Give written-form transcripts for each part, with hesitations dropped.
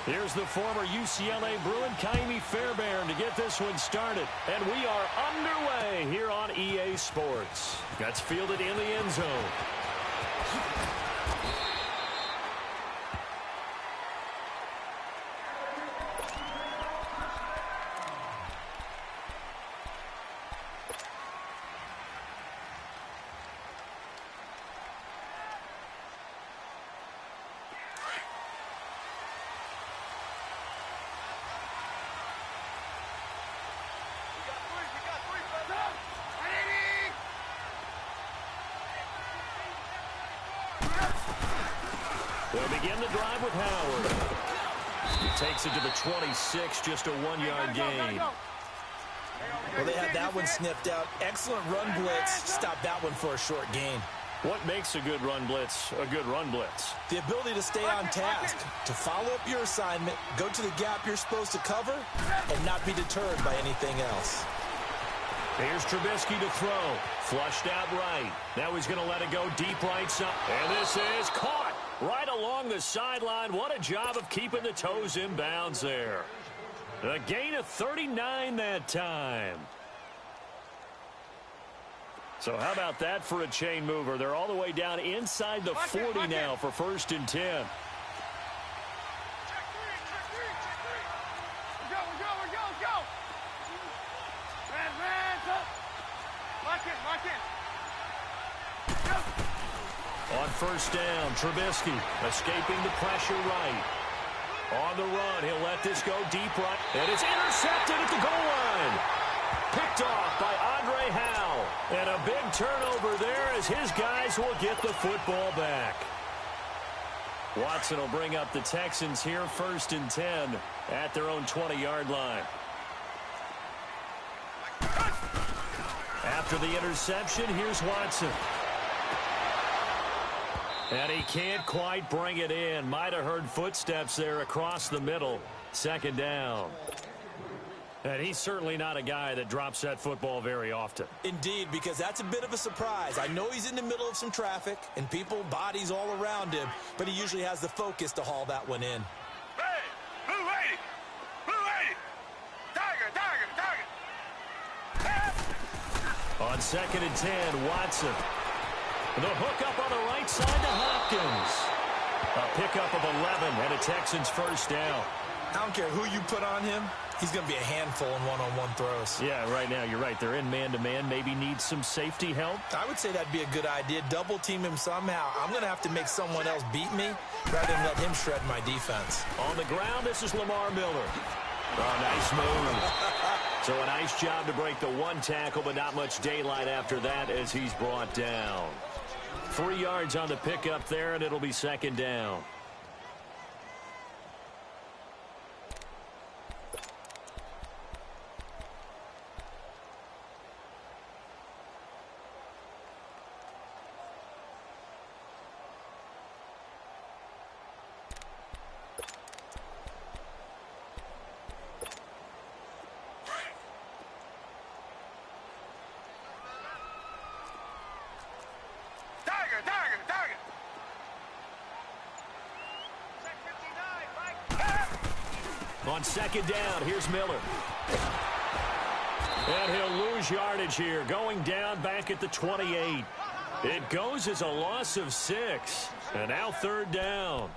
Here's the former UCLA Bruin, Kaimi Fairbairn, to get this one started. And we are underway here on EA Sports. That's fielded in the end zone. They'll begin the drive with Howard. He takes it to the 26, just a 1-yard gain. Well, they had that one sniffed out. Excellent run blitz. Stop that one for a short gain. What makes a good run blitz a good run blitz? The ability to stay on task, to follow up your assignment, go to the gap you're supposed to cover, and not be deterred by anything else. Here's Trubisky to throw. Flushed out right. Now he's going to let it go deep right side. And this is caught right along the sideline. What a job of keeping the toes in bounds there. A gain of 39 that time. So how about that for a chain mover? They're all the way down inside the 40 now for 1st and 10. On 1st down, Trubisky escaping the pressure right. On the run, he'll let this go deep right. And it's intercepted at the goal line. Picked off by Andre Howe. And a big turnover there as his guys will get the football back. Watson will bring up the Texans here, 1st and 10 at their own 20-yard line. After the interception, here's Watson. And he can't quite bring it in. Might have heard footsteps there across the middle. 2nd down. And he's certainly not a guy that drops that football very often. Indeed, because that's a bit of a surprise. I know he's in the middle of some traffic and people, bodies all around him, but he usually has the focus to haul that one in. Hey, blue 80! Blue 80! Tiger! On 2nd and 10, Watson. The hook up on the right side to Hopkins. A pickup of 11 and a Texans 1st down. I don't care who you put on him. He's going to be a handful in one-on-one throws. Yeah, right now, you're right. They're in man-to-man. Maybe need some safety help. I would say that'd be a good idea. Double team him somehow. I'm going to have to make someone else beat me rather than let him shred my defense. On the ground, this is Lamar Miller. Oh, nice move. So a nice job to break the 1 tackle, but not much daylight after that as he's brought down. 3 yards on the pickup there, and it'll be 2nd down. On 2nd down, here's Miller. And he'll lose yardage here, going down back at the 28. It goes as a loss of 6. And now 3rd down.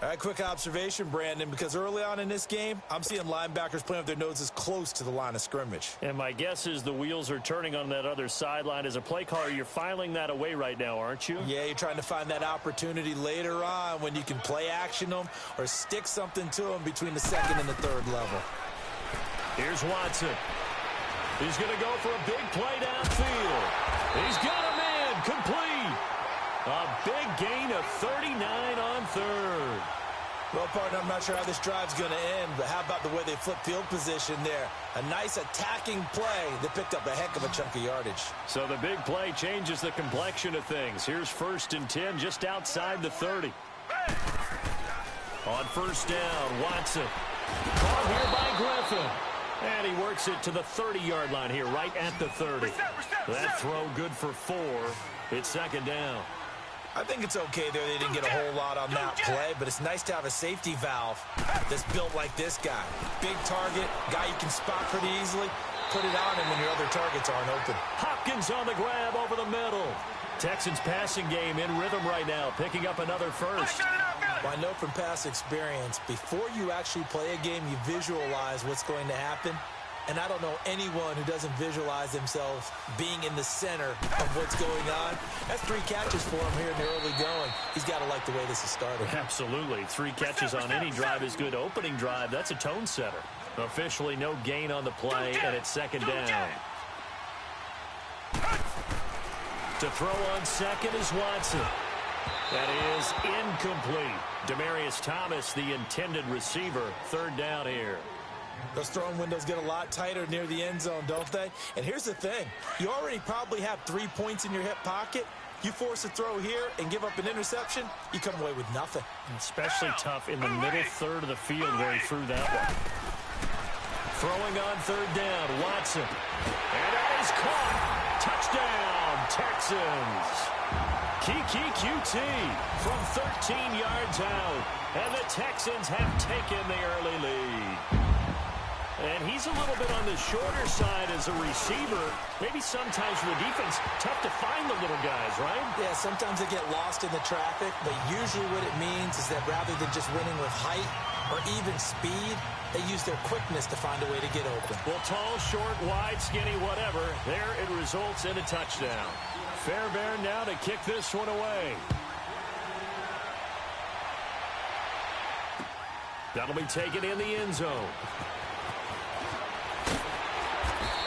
All right, quick observation, Brandon, because early on in this game, I'm seeing linebackers playing with their noses close to the line of scrimmage. And my guess is the wheels are turning on that other sideline. As a play caller, you're filing that away right now, aren't you? Yeah, you're trying to find that opportunity later on when you can play action them or stick something to them between the 2nd and the 3rd level. Here's Watson. He's going to go for a big play downfield. He's got a man complete. A big gain of 39 on 3rd. Well, partner, I'm not sure how this drive's going to end, but how about the way they flip field position there? A nice attacking play that picked up a heck of a chunk of yardage. So the big play changes the complexion of things. Here's 1st and 10 just outside the 30. On 1st down, Watson. Caught here by Griffin. And he works it to the 30-yard line here, right at the 30. That throw good for 4. It's 2nd down. I think it's okay there. They didn't get a whole lot on that play, but it's nice to have a safety valve that's built like this guy. Big target, guy you can spot pretty easily. Put it on him when your other targets aren't open. Hopkins on the grab over the middle. Texans passing game in rhythm right now, picking up another first. Well, I know from past experience, before you actually play a game, you visualize what's going to happen. And I don't know anyone who doesn't visualize themselves being in the center of what's going on. That's 3 catches for him here in the early going. He's got to like the way this is starting. Absolutely. 3 catches on any drive is good. Opening drive, that's a tone setter. Officially no gain on the play, and it's second down. To throw on second is Watson. That is incomplete. Demaryius Thomas, the intended receiver. Third down here. Those throwing windows get a lot tighter near the end zone, don't they? And here's the thing. You already probably have 3 points in your hip pocket. You force a throw here and give up an interception, you come away with nothing. Especially tough in the middle third of the field where he threw that one. Throwing on third down, Watson. And that is caught. Touchdown, Texans. Kiki QT from 13 yards out. And the Texans have taken the early lead. And he's a little bit on the shorter side as a receiver. Maybe sometimes for the defense, tough to find the little guys, right? Yeah, sometimes they get lost in the traffic, but usually what it means is that rather than just winning with height or even speed, they use their quickness to find a way to get open. Well, tall, short, wide, skinny, whatever, there it results in a touchdown. Fairbairn now to kick this one away. That'll be taken in the end zone.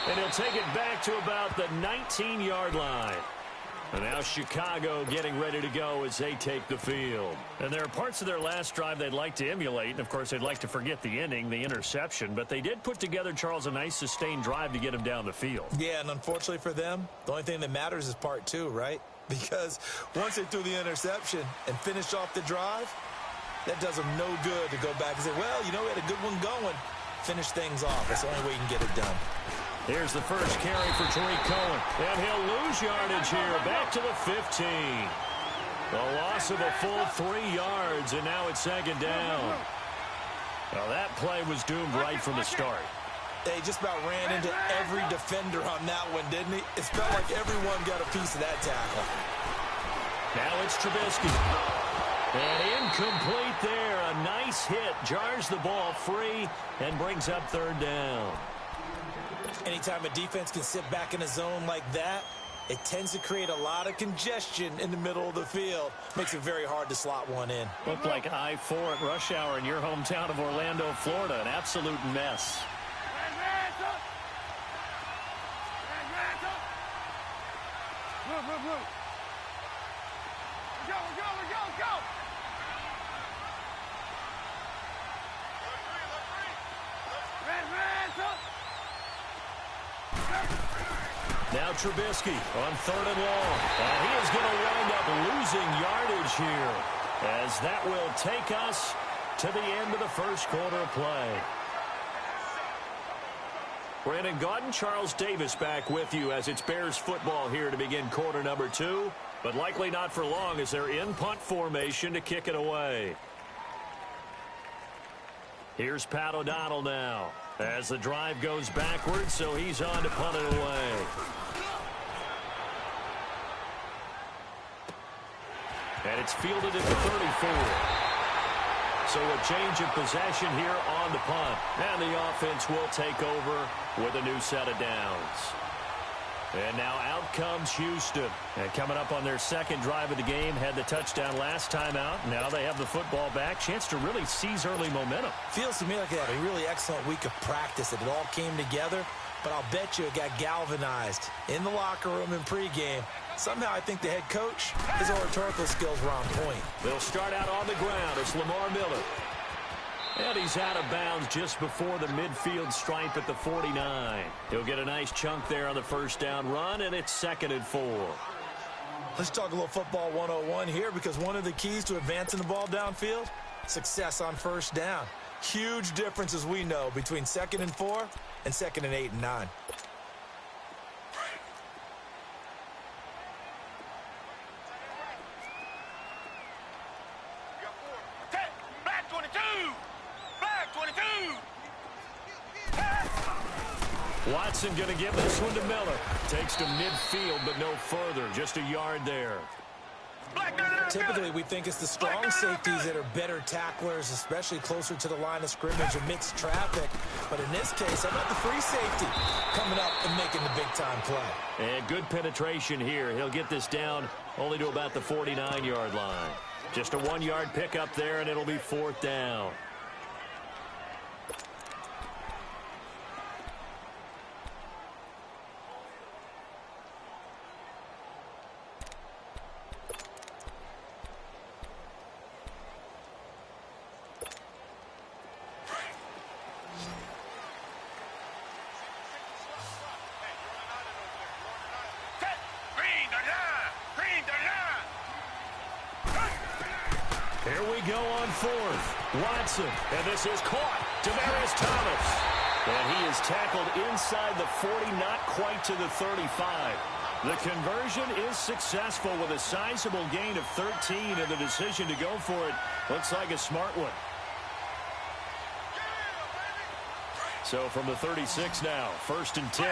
And he'll take it back to about the 19-yard line. And now Chicago getting ready to go as they take the field. And there are parts of their last drive they'd like to emulate. And, of course, they'd like to forget the ending, the interception. But they did put together, Charles, a nice sustained drive to get him down the field. Yeah, and unfortunately for them, the only thing that matters is part 2, right? Because once they threw the interception and finished off the drive, that does them no good to go back and say, well, you know, we had a good one going. Finish things off. That's the only way you can get it done. Here's the first carry for Tariq Cohen. And he'll lose yardage here. Back to the 15. A loss of a full 3 yards, and now it's second down. Well, that play was doomed right from the start. They just about ran into every defender on that one, didn't he? It felt like everyone got a piece of that tackle. Now it's Trubisky. And incomplete there. A nice hit. Jars the ball free and brings up third down. Anytime a defense can sit back in a zone like that, it tends to create a lot of congestion in the middle of the field. Makes it very hard to slot one in. Looked like I-4 at rush hour in your hometown of Orlando, Florida. An absolute mess. Go! Now Trubisky on third and long. And he is going to wind up losing yardage here, as that will take us to the end of the first quarter of play. Brandon Gaudin, Charles Davis back with you as it's Bears football here to begin quarter number 2. But likely not for long as they're in punt formation to kick it away. Here's Pat O'Donnell now as the drive goes backwards, so he's on to punt it away. And it's fielded at the 34. So a change of possession here on the punt. And the offense will take over with a new set of downs. And now out comes Houston. And coming up on their second drive of the game, had the touchdown last time out. Now they have the football back. Chance to really seize early momentum. Feels to me like they had a really excellent week of practice. It all came together, but I'll bet you it got galvanized in the locker room in pregame. Somehow I think the head coach, his oratorical skills were on point. They'll start out on the ground. It's Lamar Miller. And he's out of bounds just before the midfield stripe at the 49. He'll get a nice chunk there on the first down run, and it's 2nd and 4. Let's talk a little football 101 here, because one of the keys to advancing the ball downfield, success on first down. Huge difference, as we know, between 2nd and 4 and 2nd and 8 and 9. Watson going to give this one to Miller. Takes to midfield, but no further. Just a yard there. Typically, we think it's the strong safeties that are better tacklers, especially closer to the line of scrimmage amidst traffic. But in this case, how about the free safety coming up and making the big-time play? And good penetration here. He'll get this down only to about the 49-yard line. Just a 1-yard pickup there, and it'll be 4th down. Here we go on 4th. Watson, and this is caught. Demaryius Thomas. And he is tackled inside the 40, not quite to the 35. The conversion is successful with a sizable gain of 13, and the decision to go for it looks like a smart one. So from the 36 now, 1st and 10.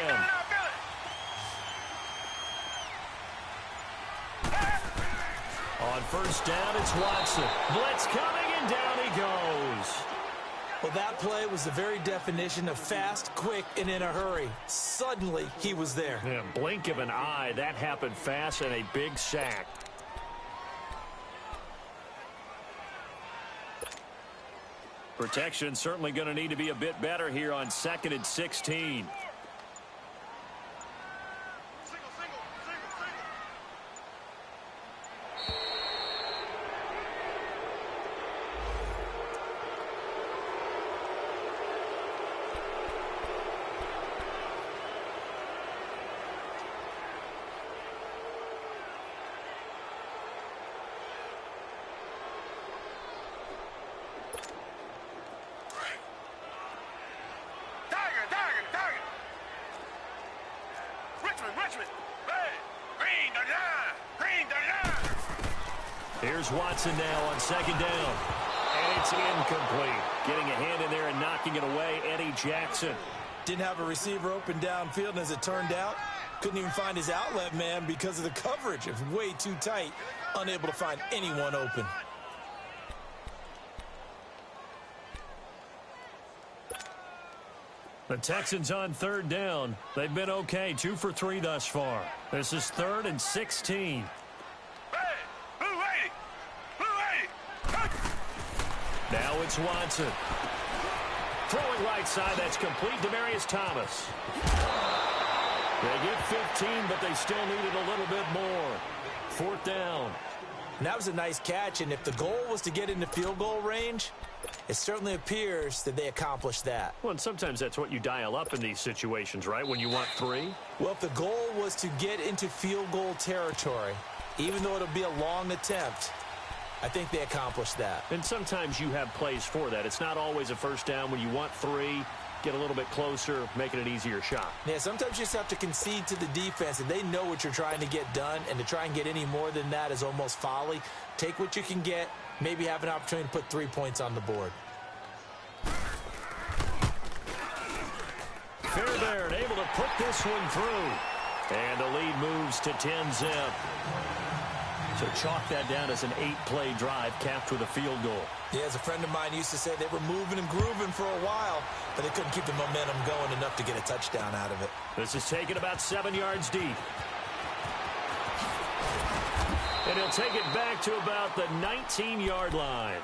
On 1st down, it's Watson. Blitz coming, and down he goes. Well, that play was the very definition of fast, quick, and in a hurry. Suddenly, he was there. Yeah, blink of an eye, that happened fast, and a big sack. Protection certainly going to need to be a bit better here on 2nd and 16. Here's Watson now on 2nd down. And it's incomplete. Getting a hand in there and knocking it away, Eddie Jackson. Didn't have a receiver open downfield, and as it turned out, couldn't even find his outlet man because of the coverage. It was way too tight, unable to find anyone open. The Texans on 3rd down. They've been okay, 2 for 3 thus far. This is 3rd and 16. Now it's Watson. Throwing right side, that's complete. Demaryius Thomas. They get 15, but they still needed a little bit more. 4th down. And that was a nice catch, and if the goal was to get into field goal range, it certainly appears that they accomplished that. Well, and sometimes that's what you dial up in these situations, right, when you want 3? Well, if the goal was to get into field goal territory, even though it'll be a long attempt, I think they accomplished that. And sometimes you have plays for that. It's not always a 1st down. When you want 3, get a little bit closer, make it an easier shot. Yeah, sometimes you just have to concede to the defense, and they know what you're trying to get done, and to try and get any more than that is almost folly. Take what you can get, maybe have an opportunity to put 3 points on the board. Fairbairn able to put this one through. And the lead moves to 10-zip. So chalk that down as an 8-play drive capped with a field goal. Yeah, as a friend of mine used to say, they were moving and grooving for a while, but they couldn't keep the momentum going enough to get a touchdown out of it. This is taken about 7 yards deep. And he'll take it back to about the 19-yard line.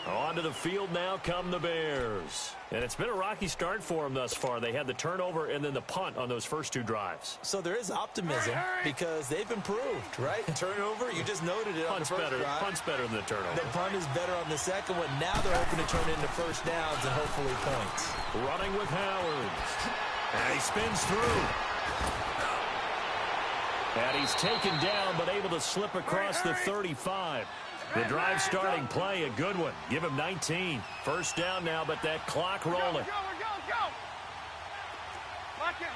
Onto the field now come the Bears. And it's been a rocky start for them thus far. They had the turnover and then the punt on those first 2 drives. So there is optimism because they've improved, right? Turnover, you just noted it on the first drive. Punt's better than the turnover. The punt is better on the second one. Now they're hoping to turn into 1st downs and hopefully points. Running with Howard. And he spins through. And he's taken down but able to slip across the 35. The drive starting play, a good one. Give him 19. 1st down now, but that clock rolling. Go. Lock in.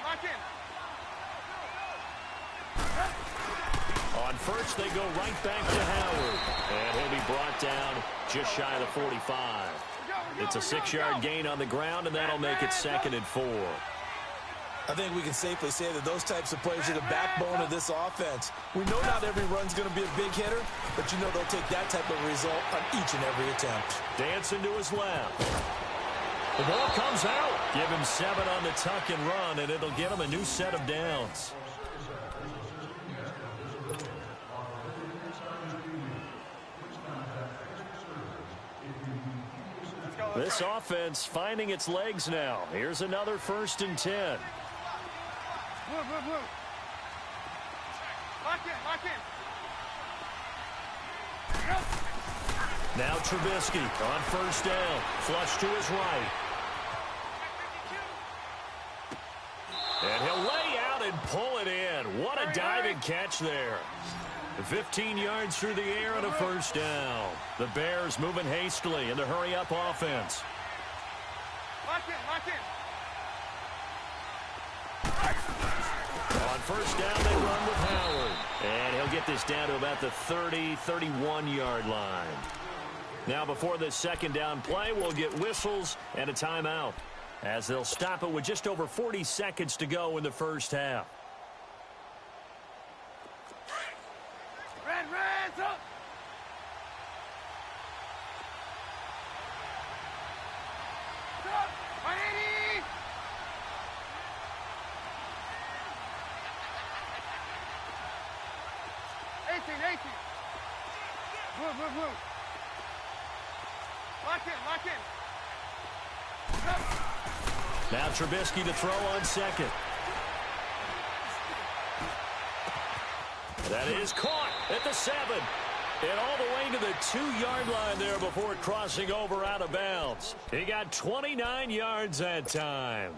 On 1st, they go right back to Howard. And he'll be brought down just shy of the 45. It's a 6-yard gain on the ground, and that'll make it 2nd and 4. I think we can safely say that those types of plays are the backbone of this offense. We know not every run's going to be a big hitter, but you know they'll take that type of result on each and every attempt. Dancing to his left. The ball comes out. Give him 7 on the tuck and run, and it'll get him a new set of downs. This offense finding its legs now. Here's another 1st and 10. Move. Lock in. Now Trubisky on 1st down. Flush to his right. And he'll lay out and pull it in. What a diving catch there. 15 yards through the air and a 1st down. The Bears moving hastily in the hurry-up offense. Lock in. On 1st down, they run with Howard. And he'll get this down to about the 30, 31-yard line. Now, before this 2nd down play, we'll get whistles and a timeout, as they'll stop it with just over 40 seconds to go in the 1st half. Reds up. Stop. 180. Move. Lock in. Now Trubisky to throw on 2nd. That is caught at the 7. And all the way to the 2-yard line there before crossing over out of bounds. He got 29 yards that time.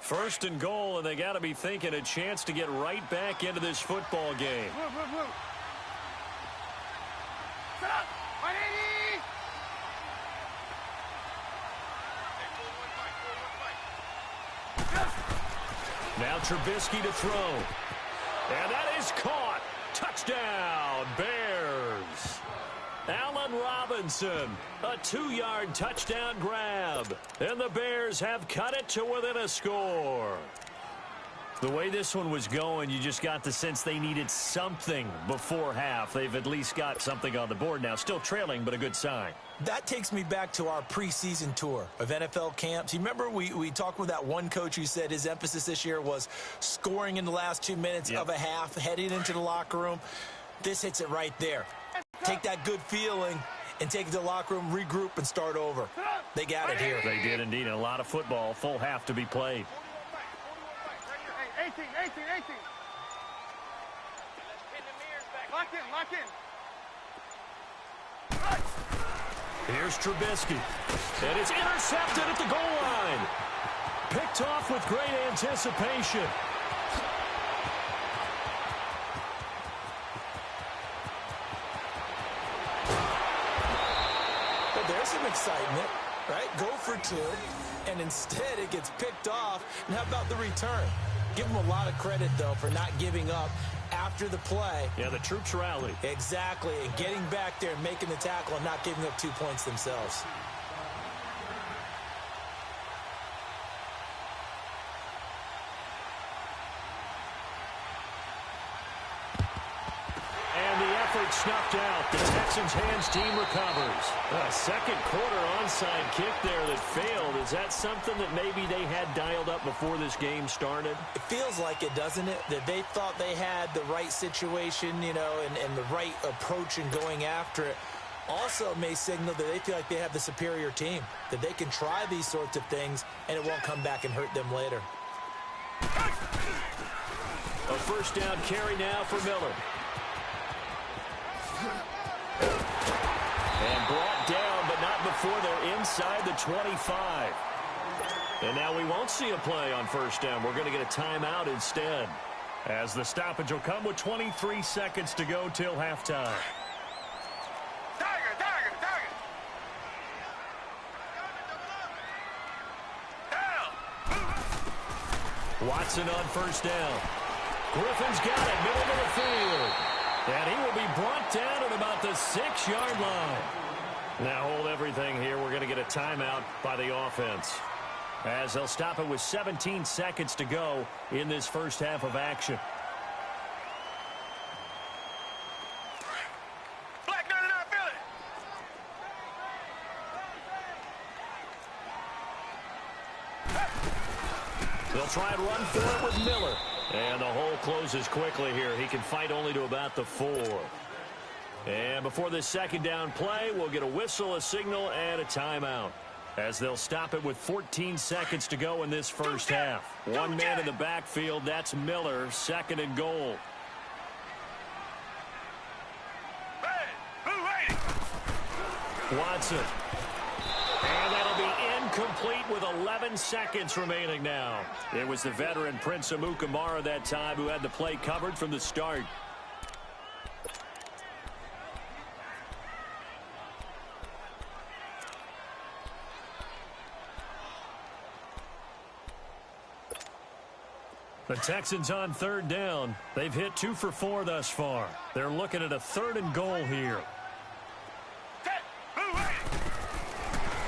First and goal, and they got to be thinking a chance to get right back into this football game. Move. Set up. 180. Now Trubisky to throw. And that is caught. Touchdown, Bears. Allen Robinson, a 2-yard touchdown grab. And the Bears have cut it to within a score. The way this one was going, you just got the sense they needed something before half. They've at least got something on the board now. Still trailing, but a good sign. That takes me back to our preseason tour of NFL camps. You remember we talked with that one coach who said his emphasis this year was scoring in the last 2 minutes of a half, heading into the locker room. This hits it right there. Take that good feeling and take it to the locker room, regroup, and start over. They got it here. They did indeed. And a lot of football, full half to be played. 18. Lock in. Here's Trubisky. And it's intercepted at the goal line. Picked off with great anticipation. But there's some excitement, right? Go for 2, and instead it gets picked off. And how about the return? Give them a lot of credit, though, for not giving up after the play. Yeah, the troops rallied. Exactly, and getting back there and making the tackle and not giving up 2 points themselves. And the effort snuffed out. The Texans' hands team recovers. A second quarter onside kick there that failed. Is that something that maybe they had dialed up before this game started? It feels like it, doesn't it? That they thought they had the right situation, you know, and the right approach in going after it. Also may signal that they feel like they have the superior team, that they can try these sorts of things and it won't come back and hurt them later. A first down carry now for Miller. And brought down, but not before they're inside the 25. And now we won't see a play on first down. We're going to get a timeout instead, as the stoppage will come with 23 seconds to go till halftime. Watson on first down. Griffin's got it, middle of the field. And he will be brought down at about the 6-yard line. Now hold everything here. We're going to get a timeout by the offense, as they'll stop it with 17 seconds to go in this first half of action. They'll try and run for it with Miller. And the hole closes quickly here. He can fight only to about the 4. And before this second down play, we'll get a whistle, a signal, and a timeout, as they'll stop it with 14 seconds to go in this first half. One man in the backfield, that's Miller, second and goal. Watson. And that'll be incomplete with 11 seconds remaining now. It was the veteran Prince Amukamara that time who had the play covered from the start. The Texans on third down. They've hit 2 for 4 thus far. They're looking at a 3rd and goal here.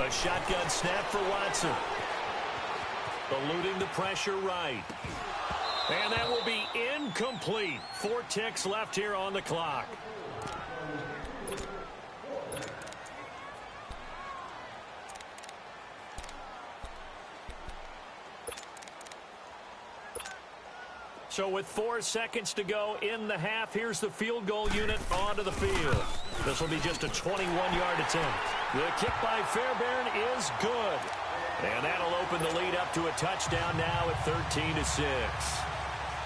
A shotgun snap for Watson. Eluding the pressure right. And that will be incomplete. 4 ticks left here on the clock. So with 4 seconds to go in the half, here's the field goal unit onto the field. This will be just a 21-yard attempt. The kick by Fairbairn is good. And that'll open the lead up to a touchdown now at 13-6.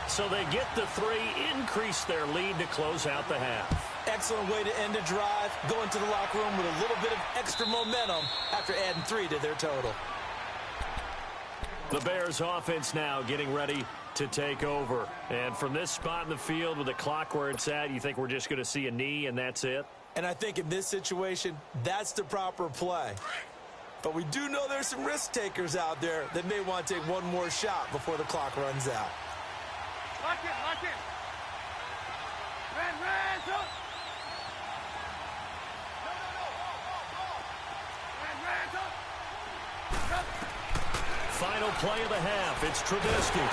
So they get the 3, increase their lead to close out the half. Excellent way to end a drive. Go into the locker room with a little bit of extra momentum after adding 3 to their total. The Bears offense now getting ready to take over. And from this spot in the field with the clock where it's at, you think we're just going to see a knee and that's it? And I think in this situation, that's the proper play. But we do know there's some risk takers out there that may want to take one more shot before the clock runs out. Lock in, lock in. Ran, go. Ran, go. Final play of the half. It's Trubisky.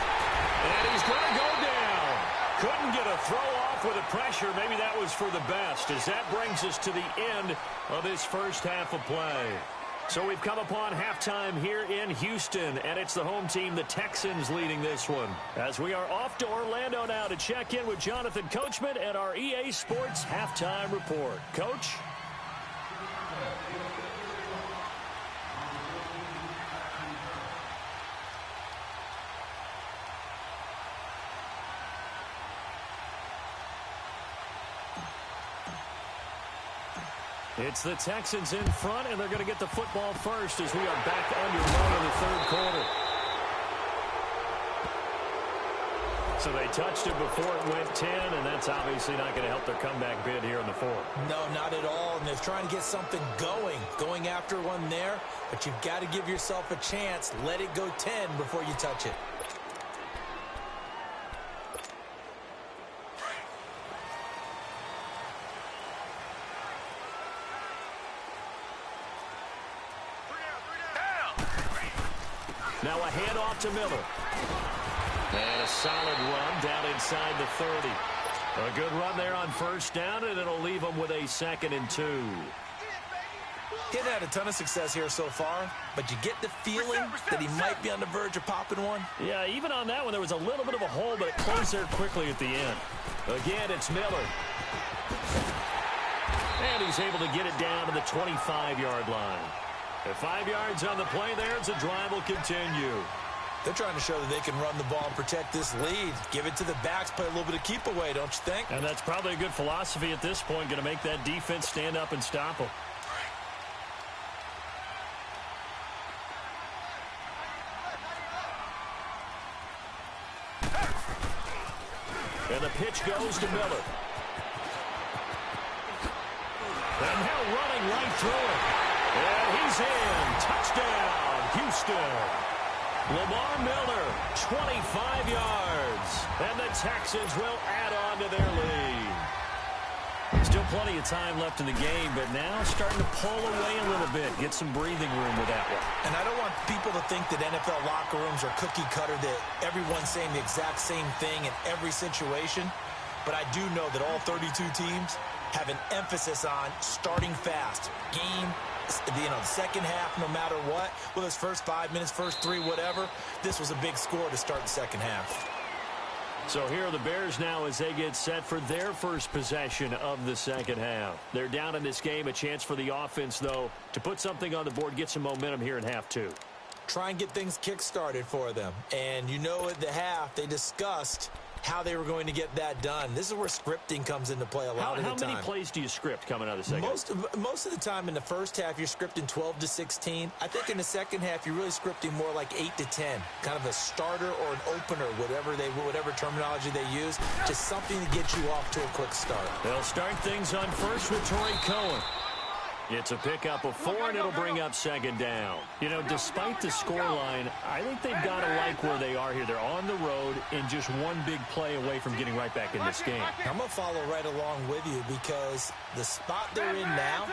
And he's going to go down. Couldn't get a throw off with the pressure. Maybe that was for the best, as that brings us to the end of this first half of play. So we've come upon halftime here in Houston, and it's the home team, the Texans, leading this one. As we are off to Orlando now to check in with Jonathan Coachman and our EA Sports Halftime Report. Coach? It's the Texans in front, and they're going to get the football first as we are back underway in the third quarter. So they touched it before it went 10, and that's obviously not going to help their comeback bid here in the fourth. No, not at all, and they're trying to get something going after one there, but you've got to give yourself a chance. Let it go 10 before you touch it. Now a handoff to Miller. And a solid run down inside the 30. A good run there on first down, and it'll leave them with a 2nd and 2. He hasn't had a ton of success here so far, but you get the feeling that he might be on the verge of popping one. Yeah, even on that one, there was a little bit of a hole, but it closed there quickly at the end. Again, it's Miller. And he's able to get it down to the 25-yard line. At 5 yards on the play there, as the drive will continue. They're trying to show that they can run the ball and protect this lead. Give it to the backs, play a little bit of keep away, don't you think? And that's probably a good philosophy at this point, going to make that defense stand up and stop them. And the pitch goes to Miller. And now running right through it. And he's in. Touchdown, Houston. Lamar Miller, 25 yards. And the Texans will add on to their lead. Still plenty of time left in the game, but now starting to pull away a little bit. Get some breathing room with that one. And I don't want people to think that NFL locker rooms are cookie cutter, that everyone's saying the exact same thing in every situation. But I do know that all 32 teams have an emphasis on starting fast. Game, the second half, no matter what. Whether it's first 5 minutes, first 3, whatever. This was a big score to start the second half. So here are the Bears now as they get set for their first possession of the second half. They're down in this game. A chance for the offense, though, to put something on the board, get some momentum here in half two. Try and get things kick-started for them. And you know at the half, they discussed how they were going to get that done. This is where scripting comes into play a lot of the time. How many plays do you script coming out of the second half? Most of the time in the first half, you're scripting 12 to 16. I think in the second half, you're really scripting more like 8 to 10. Kind of a starter or an opener, whatever terminology they use. Just something to get you off to a quick start. They'll start things on first with Torrey Cohen. It's a pickup of 4, and it'll bring up second down. You know, despite the scoreline, I think they've got to like where they are here. They're on the road and just one big play away from getting right back in this game. I'm going to follow right along with you because the spot they're in now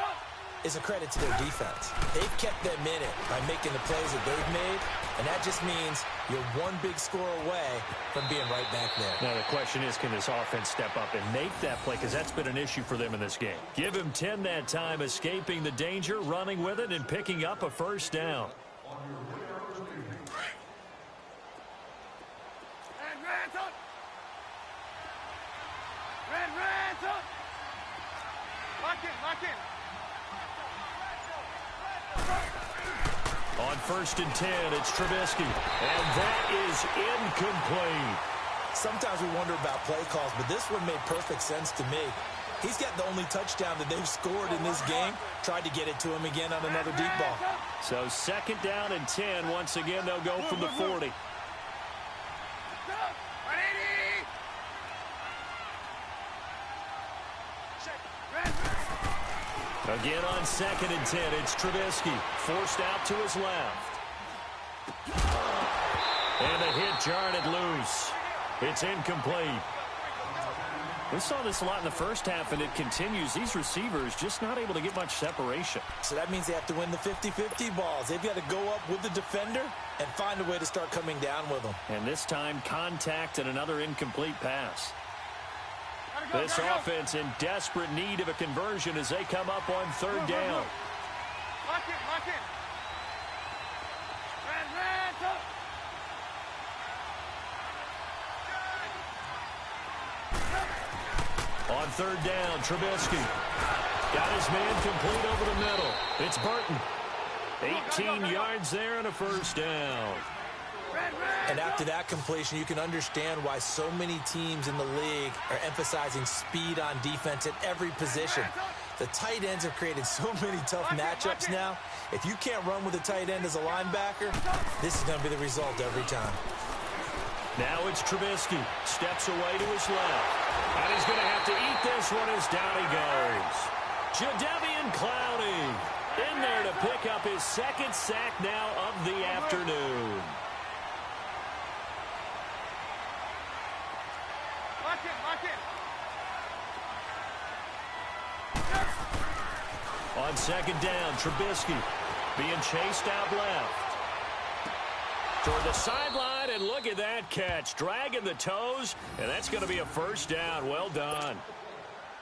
is a credit to their defense. They've kept them in it by making the plays that they've made, and that just means you're one big score away from being right back there. Now the question is, can this offense step up and make that play? Because that's been an issue for them in this game. Give him 10 that time, escaping the danger, running with it, and picking up a first down. Lock in. On first and 10, it's Trubisky. And that is incomplete. Sometimes we wonder about play calls, but this one made perfect sense to me. He's got the only touchdown that they've scored in this game. Tried to get it to him again on another deep ball. So second down and 10. Once again, they'll go from the 40. Again on second and 10, it's Trubisky. Forced out to his left. And the hit jarred it loose. It's incomplete. We saw this a lot in the first half, and it continues. These receivers just not able to get much separation. So that means they have to win the 50-50 balls. They've got to go up with the defender and find a way to start coming down with them. And this time, contact and another incomplete pass. This offense in desperate need of a conversion as they come up on third down. Lock in. On third down, Trubisky got his man complete over the middle. It's Burton. 18 yards there and a first down. And after that completion, you can understand why so many teams in the league are emphasizing speed on defense at every position. The tight ends have created so many tough matchups now. If you can't run with a tight end as a linebacker, this is going to be the result every time. Now it's Trubisky. Steps away to his left. And he's going to have to eat this one as down he goes. Jadeveon Clowney in there to pick up his second sack now of the afternoon. Lock in. On second down, Trubisky being chased out left. Toward the sideline, and look at that catch. Dragging the toes, and that's going to be a first down. Well done.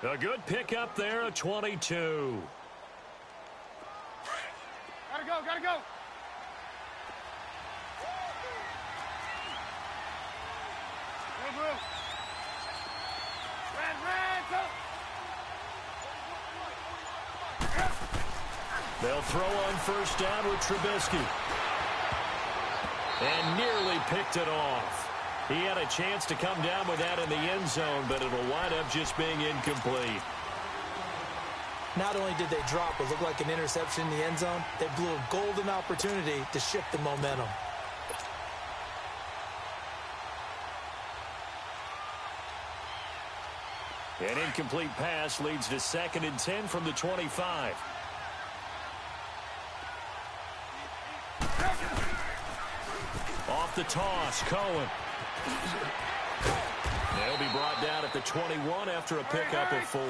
A good pickup there, a 22. Gotta go. Move. They'll throw on first down with Trubisky. And nearly picked it off. He had a chance to come down with that in the end zone, but it'll wind up just being incomplete. Not only did they drop what looked like an interception in the end zone, they blew a golden opportunity to shift the momentum. An incomplete pass leads to second and 10 from the 25. toss. Cohen. They'll be brought down at the 21 after a pickup of 4.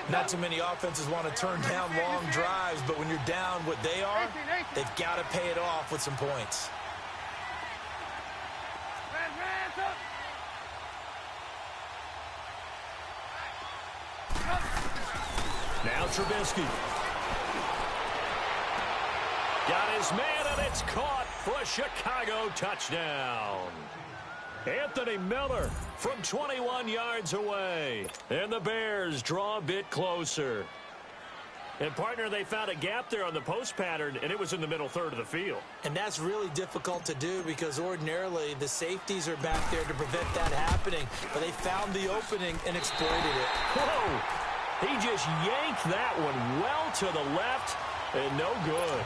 Not too many offenses want to turn down long drives, but when you're down what they are, they've got to pay it off with some points. Now Trubisky. Got his man, and it's caught for a Chicago touchdown. Anthony Miller from 21 yards away. And the Bears draw a bit closer. And, partner, they found a gap there on the post pattern, and it was in the middle third of the field. And that's really difficult to do because ordinarily the safeties are back there to prevent that happening. But they found the opening and exploited it. Whoa! He just yanked that one well to the left and no good.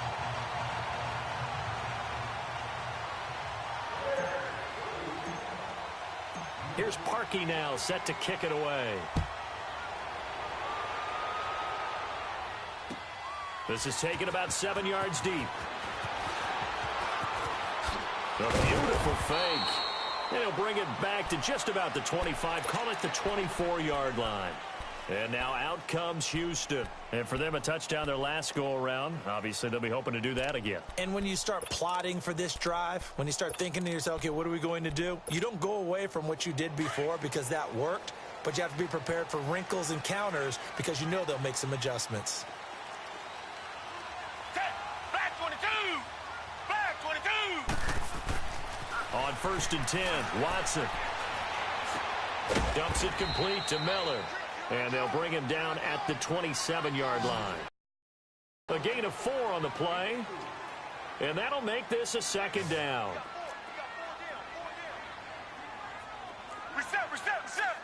Here's Parkey now, set to kick it away. This is taken about 7 yards deep. A beautiful fake. And he'll bring it back to just about the 25. Call it the 24-yard line. And now out comes Houston. And for them, a touchdown their last go-around. Obviously, they'll be hoping to do that again. And when you start plotting for this drive, when you start thinking to yourself, okay, what are we going to do? You don't go away from what you did before because that worked, but you have to be prepared for wrinkles and counters because you know they'll make some adjustments. Black 22! Black 22! On 1st and 10, Watson dumps it complete to Miller. And they'll bring him down at the 27-yard line. A gain of 4 on the play. And that'll make this a second down. Reset, reset, reset!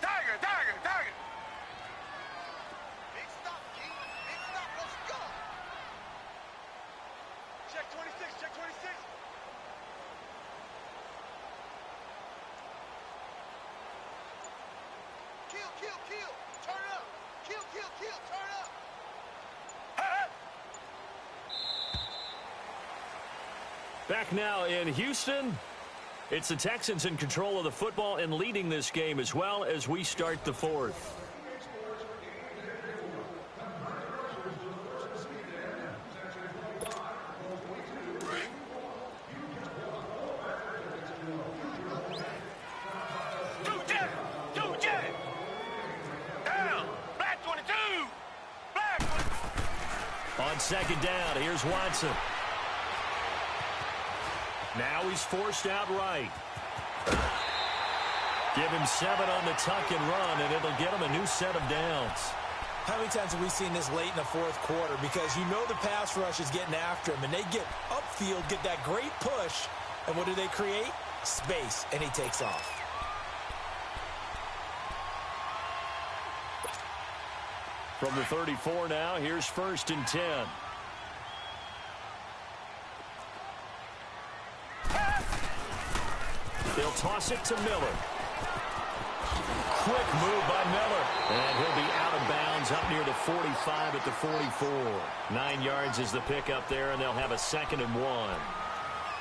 Tiger, tiger, tiger! Big stop, King. Big stop, let's go! Check 26, check 26. Kill, turn up. Kill, turn up. Back now in Houston. It's the Texans in control of the football and leading this game as well as we start the 4th. On 2nd down, here's Watson. Now he's forced out right. Give him 7 on the tuck and run, and it'll get him a new set of downs. How many times have we seen this late in the 4th quarter? Because you know the pass rush is getting after him, and they get upfield, get that great push, and what do they create? Space, and he takes off. From the 34 now, here's 1st and 10. They'll toss it to Miller. Quick move by Miller. And he'll be out of bounds up near the 45 at the 44. 9 yards is the pickup there, and they'll have a 2nd and 1.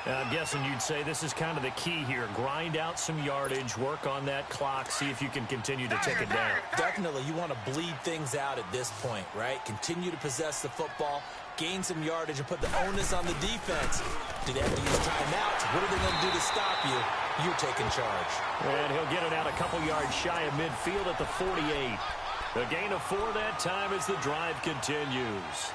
I'm guessing you'd say this is kind of the key here. Grind out some yardage, work on that clock, see if you can continue to tick it down. Definitely, you want to bleed things out at this point, right? Continue to possess the football, gain some yardage, and put the onus on the defense. Do they have to use timeouts? What are they going to do to stop you? You're taking charge. And he'll get it out a couple yards shy of midfield at the 48. A gain of 4 that time as the drive continues.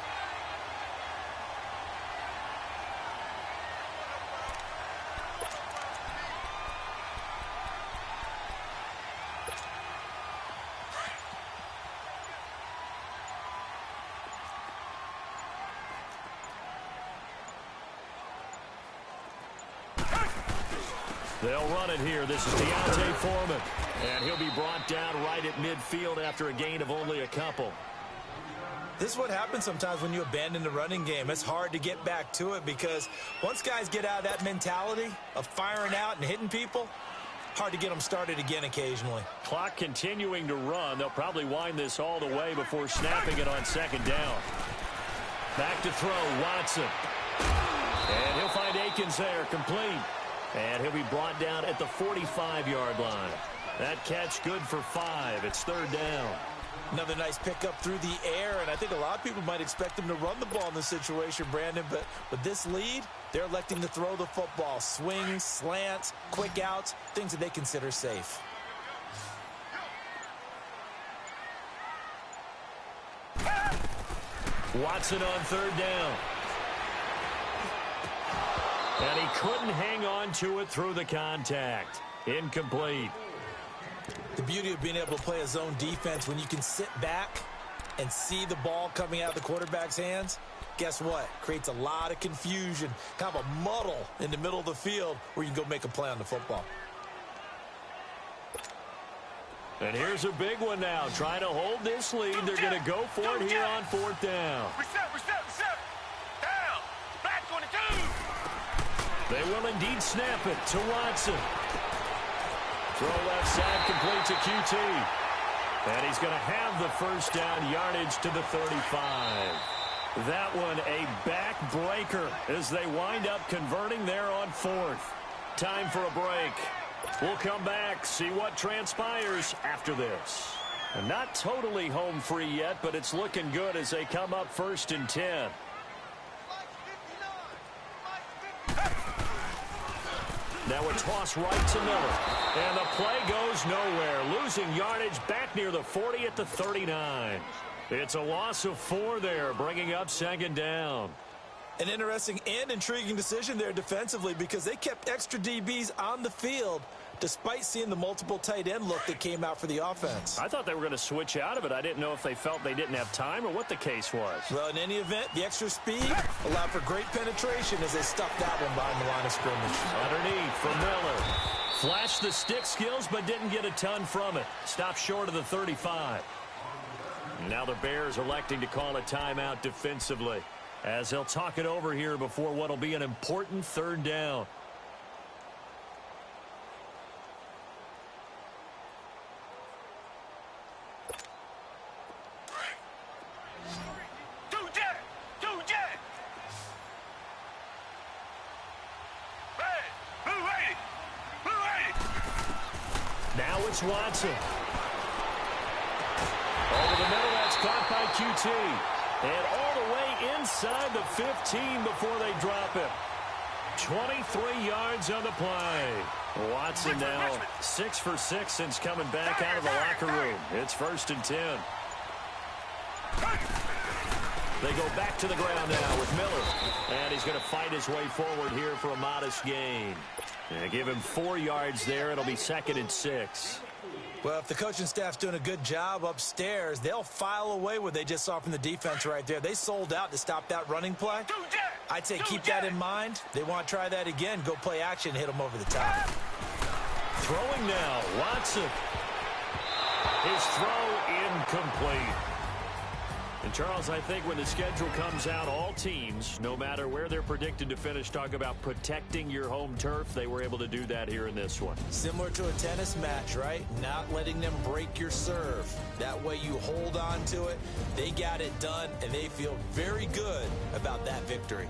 They'll run it here. This is Deontay Foreman. And he'll be brought down right at midfield after a gain of only a couple. This is what happens sometimes when you abandon the running game. It's hard to get back to it because once guys get out of that mentality of firing out and hitting people, hard to get them started again occasionally. Clock continuing to run. They'll probably wind this all the way before snapping it on second down. Back to throw, Watson. And he'll find Akins there, complete. And he'll be brought down at the 45-yard line. That catch good for 5. It's third down. Another nice pickup through the air, and I think a lot of people might expect him to run the ball in this situation, Brandon, but with this lead, they're electing to throw the football. Swings, slants, quick outs, things that they consider safe. Watson on third down. And he couldn't hang on to it through the contact. Incomplete. The beauty of being able to play a zone defense when you can sit back and see the ball coming out of the quarterback's hands, guess what? Creates a lot of confusion, kind of a muddle in the middle of the field where you can go make a play on the football. And here's a big one now. Trying to hold this lead. They're going to go for it here on fourth down. Reset. Down. Back on the 2. They will indeed snap it to Watson. Throw left side, complete to QT. And he's going to have the first down, yardage to the 35. That one a backbreaker as they wind up converting there on fourth. Time for a break. We'll come back, see what transpires after this. And not totally home free yet, but it's looking good as they come up first and 10. Now a toss right to Miller. And the play goes nowhere. Losing yardage back near the 40 at the 39. It's a loss of 4 there, bringing up second down. An interesting and intriguing decision there defensively because they kept extra DBs on the field despite seeing the multiple tight end look that came out for the offense. I thought they were going to switch out of it. I didn't know if they felt they didn't have time or what the case was. Well, in any event, the extra speed allowed for great penetration as they stuffed that one behind the line of scrimmage. Underneath for Miller. Flashed the stick skills, but didn't get a ton from it. Stopped short of the 35. Now the Bears electing to call a timeout defensively as they'll talk it over here before what will be an important third down. Now it's Watson. Over the middle, that's caught by QT. And all the way inside the 15 before they drop it. 23 yards on the play. Watson now 6 for 6 since coming back out of the locker room. It's first and 10. They go back to the ground now with Miller. And he's going to fight his way forward here for a modest gain. And give him 4 yards there. It'll be second and 6. Well, if the coaching staff's doing a good job upstairs, they'll file away what they just saw from the defense right there. They sold out to stop that running play. I'd say keep that in mind. They want to try that again. Go play action, hit them over the top. Throwing now, Watson. His throw incomplete. And, Charles, I think when the schedule comes out, all teams, no matter where they're predicted to finish, talk about protecting your home turf. They were able to do that here in this one. Similar to a tennis match, right? Not letting them break your serve. That way you hold on to it. They got it done, and they feel very good about that victory.